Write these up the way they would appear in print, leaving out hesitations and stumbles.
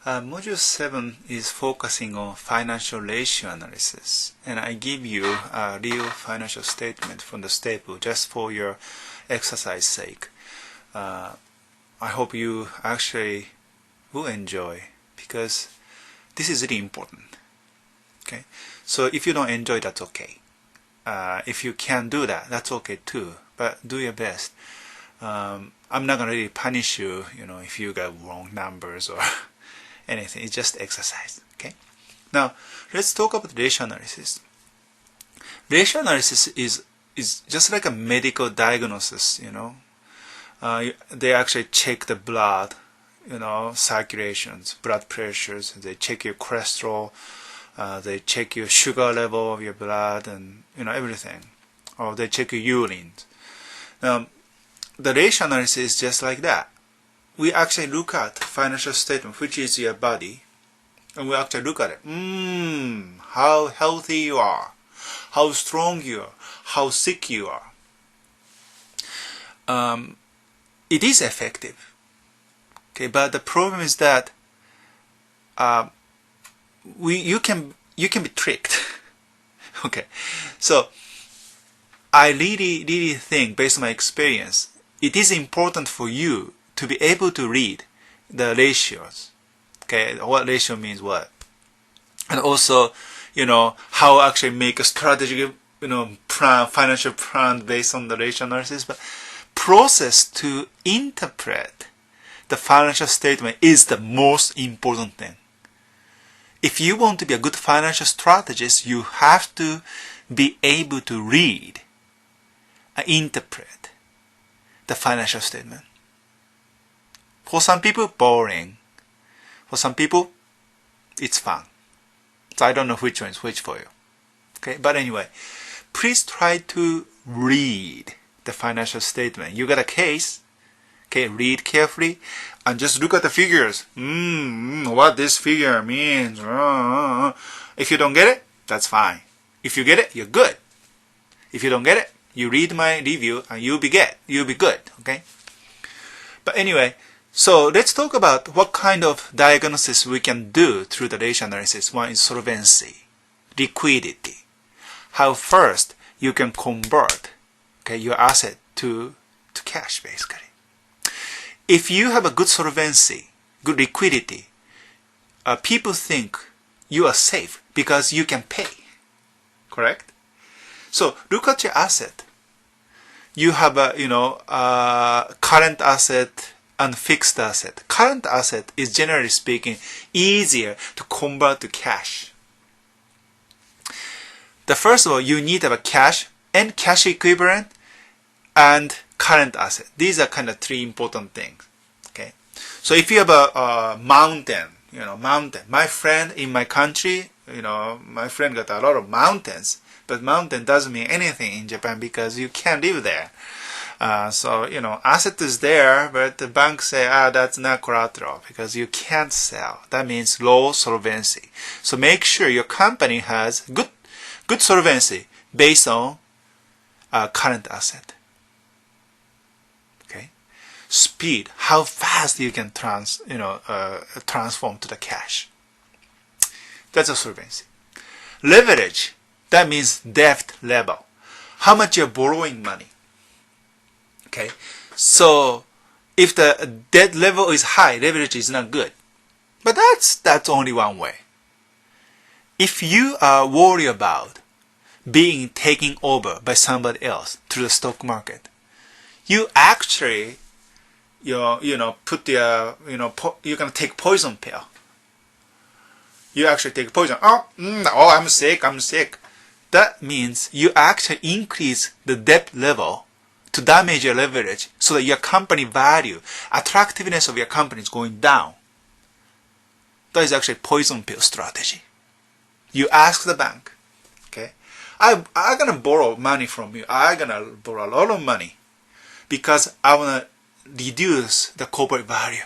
Module 7 is focusing on financial ratio analysis, and I give you a real financial statement from the staple just for your exercise sake. I hope you actually will enjoy, because this is really important. Okay, so if you don't enjoy, that's okay. If you can't do that, that's okay too, but do your best. I'm not gonna really punish you, if you got wrong numbers or anything. It's just exercise. Okay. Now let's talk about ratio analysis. Ratio analysis is just like a medical diagnosis. They actually check the blood, circulations, blood pressures. They check your cholesterol. They check your sugar level of your blood and everything. Or they check your urine. The ratio analysis is just like that. We actually look at financial statement, which is your body, and we actually look at it. How healthy you are, how strong you are, how sick you are. It is effective. Okay, but the problem is that you can be tricked. Okay, so I really think, based on my experience, it is important for you to be able to read the ratios. Okay, what ratio means what, and also how actually make a strategic financial plan based on the ratio analysis. But process to interpret the financial statement is the most important thing. If you want to be a good financial strategist, you have to be able to read and interpret the financial statement. For some people, boring. For some people, it's fun. So I don't know which one is which for you. Okay, but anyway, please try to read the financial statement. You got a case. Okay, read carefully and just look at the figures. What this figure means. If you don't get it, that's fine. If you get it, you're good. If you don't get it, you read my review and you'll be good. Okay. But anyway, so let's talk about what kind of diagnosis we can do through the ratio analysis. One is solvency, liquidity. How first you can convert your asset to cash, basically. If you have a good solvency, good liquidity, people think you are safe because you can pay. Correct? So look at your asset. You have a current asset and fixed asset. Current asset is, generally speaking, easier to convert to cash. First of all, you need to have a cash and cash equivalent and current asset. These are kind of three important things. Okay. So if you have a mountain, my friend in my country, my friend got a lot of mountains, but mountain doesn't mean anything in Japan because you can't live there. So asset is there, but the bank say, that's not collateral because you can't sell. That means low solvency. So make sure your company has good solvency based on current asset. Okay, speed, how fast you can transform to the cash. That's a solvency. Leverage, that means debt level. How much you're borrowing money. Okay, so if the debt level is high, leverage is not good. But that's only one way. If you are worried about being taken over by somebody else through the stock market, you actually, put the, you're gonna take poison pill. You actually take poison. I'm sick. That means you actually increase the debt level to damage your leverage so that your company value, attractiveness of your company is going down. That is actually poison pill strategy. You ask the bank, okay, I'm gonna borrow money from you. I'm gonna borrow a lot of money because I wanna reduce the corporate value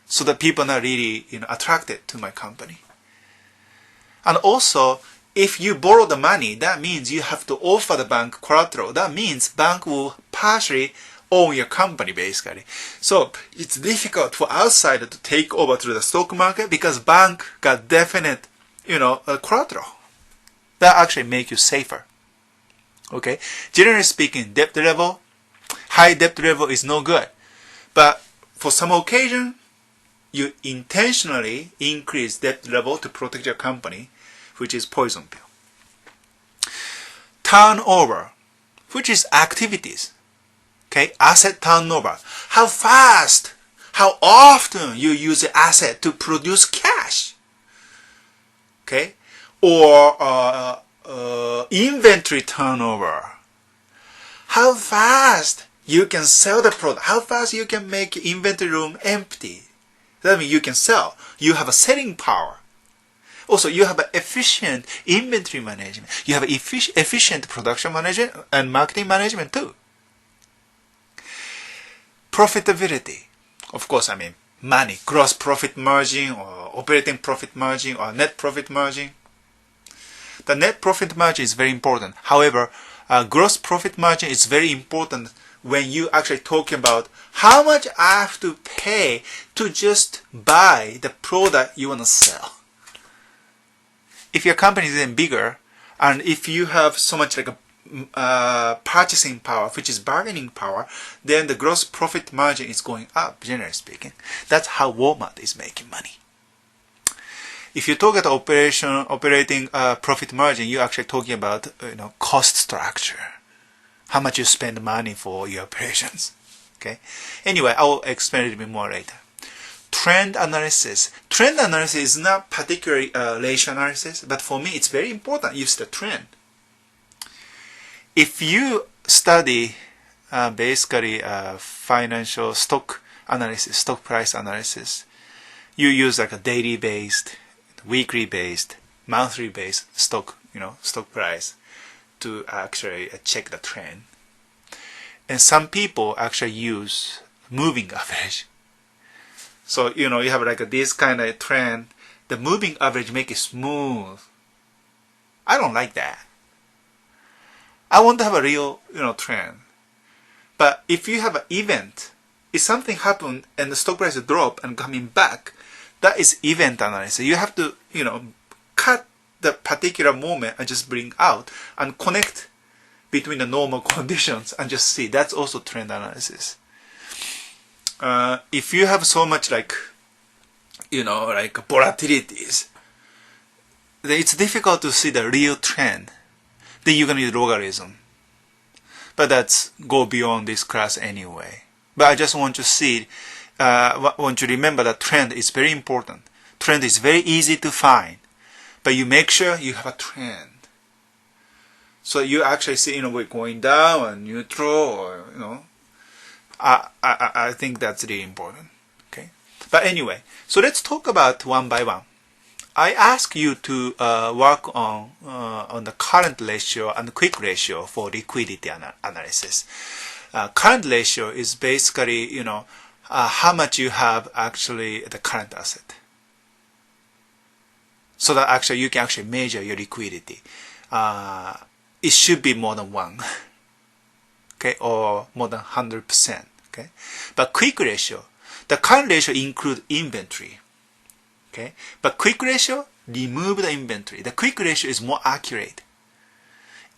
so that people are not really attracted to my company. And also, if you borrow the money, that means you have to offer the bank collateral. That means bank will partially own your company basically. So it's difficult for outsider to take over through the stock market because bank got definite, collateral. That actually make you safer. Okay? Generally speaking, debt level, high debt level is no good. But for some occasion, you intentionally increase debt level to protect your company, which is poison pill. Turnover, which is activities. Okay, asset turnover. How fast, how often you use the asset to produce cash. Okay, or inventory turnover. How fast you can sell the product. How fast you can make inventory room empty. That means you can sell. You have a selling power. Also, you have an efficient inventory management. You have efficient production management and marketing management too. Profitability. Of course, money, gross profit margin or operating profit margin or net profit margin. The net profit margin is very important. However, gross profit margin is very important when you actually talking about how much I have to pay to just buy the product you want to sell. If your company is then bigger, and if you have so much like a purchasing power, which is bargaining power, then the gross profit margin is going up, generally speaking. That's how Walmart is making money. If you talk about operating profit margin, you're actually talking about cost structure, how much you spend money for your operations. Okay. Anyway, I will explain it a bit more later. Trend analysis. Trend analysis is not particularly ratio analysis, but for me it's very important. Use the trend. If you study basically financial stock analysis, stock price analysis, you use like a daily based, weekly based, monthly based stock price to actually check the trend. And some people actually use moving average. So, you have like this kind of trend. The moving average make it smooth. I don't like that. I want to have a real, trend. But if you have an event, if something happened and the stock price drop and coming back, that is event analysis. You have to, cut the particular moment and just bring out and connect between the normal conditions and just see. That's also trend analysis. If you have so much like volatilities, then it's difficult to see the real trend. Then you're gonna use logarithm. But that's go beyond this class anyway. But I just want to want you to remember that trend is very important. Trend is very easy to find, but you make sure you have a trend. So you actually see, we're going down and neutral, or I think that's really important. Okay, but anyway, so let's talk about one by one. I ask you to work on the current ratio and quick ratio for liquidity analysis. Current ratio is basically how much you have actually the current asset, so that actually you can actually measure your liquidity. It should be more than 1, okay, or more than 100%. Okay, but quick ratio, the current ratio includes inventory. Okay, but quick ratio remove the inventory. The quick ratio is more accurate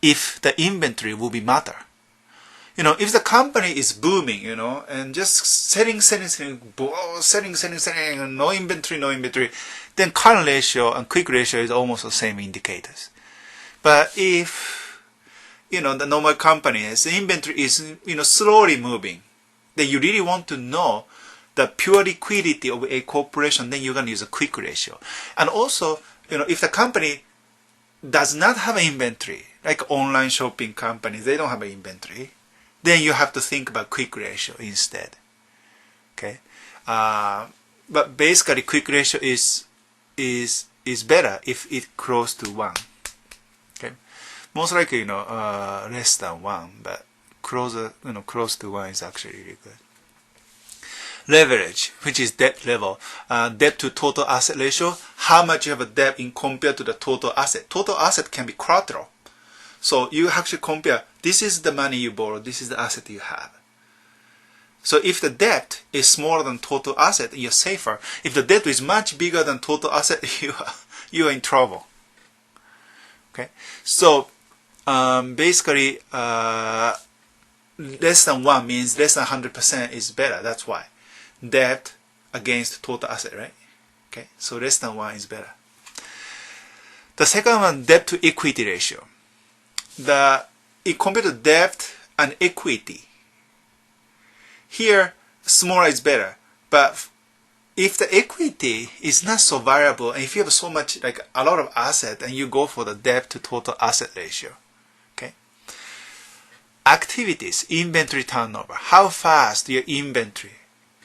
if the inventory will be matter. If the company is booming, and just selling, and no inventory, then current ratio and quick ratio is almost the same indicators. But if, the normal company is, the inventory is, slowly moving, then you really want to know the pure liquidity of a corporation, then you're going to use a quick ratio. And also, if the company does not have an inventory, like online shopping companies, they don't have an inventory, then you have to think about quick ratio instead. Okay, but basically quick ratio is better if it close to 1. Okay, most likely less than 1, but close to 1 is actually really good. Leverage, which is debt level, debt to total asset ratio, how much you have a debt in compared to the total asset. Total asset can be collateral. So you actually compare, this is the money you borrow, this is the asset you have. So if the debt is smaller than total asset, you're safer. If the debt is much bigger than total asset, you are in trouble. Okay, so basically, less than 1 means less than 100% is better. That's why debt against total asset, right? Okay, so less than 1 is better. The second one, debt to equity ratio. Compared to debt and equity, here smaller is better. But if the equity is not so variable, and if you have so much, like a lot of asset, and you go for the debt to total asset ratio, okay? Activities, inventory turnover, how fast your inventory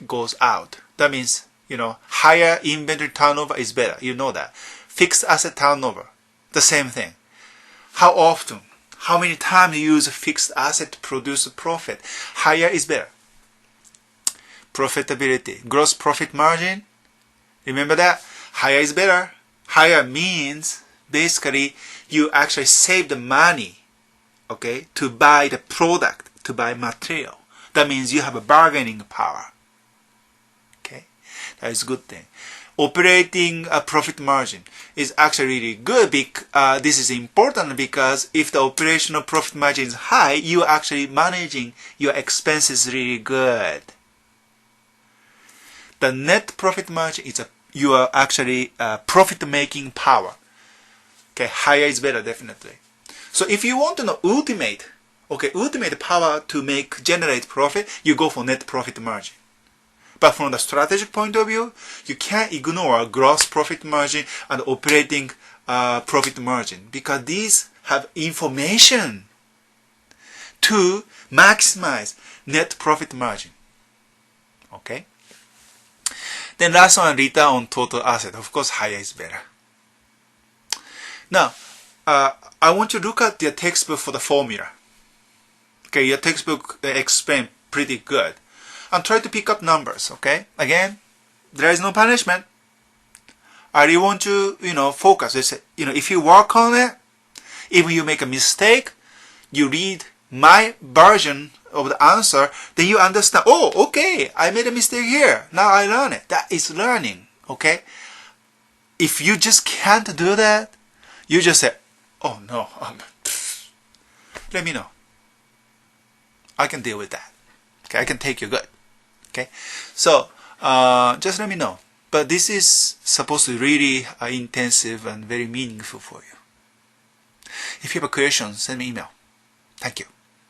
goes out. That means, higher inventory turnover is better. You know that. Fixed asset turnover, the same thing. How often, how many times you use fixed asset to produce a profit, higher is better. Profitability, gross profit margin, remember that? Higher is better. Higher means basically you actually save the money, okay, to buy the product, to buy material. That means you have a bargaining power. Okay, that is a good thing. Operating profit margin is actually really good. This is important because if the operational profit margin is high, you are actually managing your expenses really good. The net profit margin is your actually profit-making power. Okay, higher is better, definitely. So if you want to know ultimate power to generate profit, you go for net profit margin. But from the strategic point of view, you can't ignore gross profit margin and operating profit margin because these have information to maximize net profit margin. Okay? Then last one, return on total asset. Of course, higher is better. Now, I want you to look at your textbook for the formula. Okay, your textbook explains pretty good. And try to pick up numbers, okay? Again, there is no punishment. I really want you, focus. If you work on it, if you make a mistake, you read my version of the answer, then you understand, oh, okay, I made a mistake here. Now I learn it. That is learning, okay? If you just can't do that, you just say, oh, no, let me know. I can deal with that. Okay, I can take you good. Okay, so just let me know. But this is supposed to be really intensive and very meaningful for you. If you have a question, send me email. Thank you.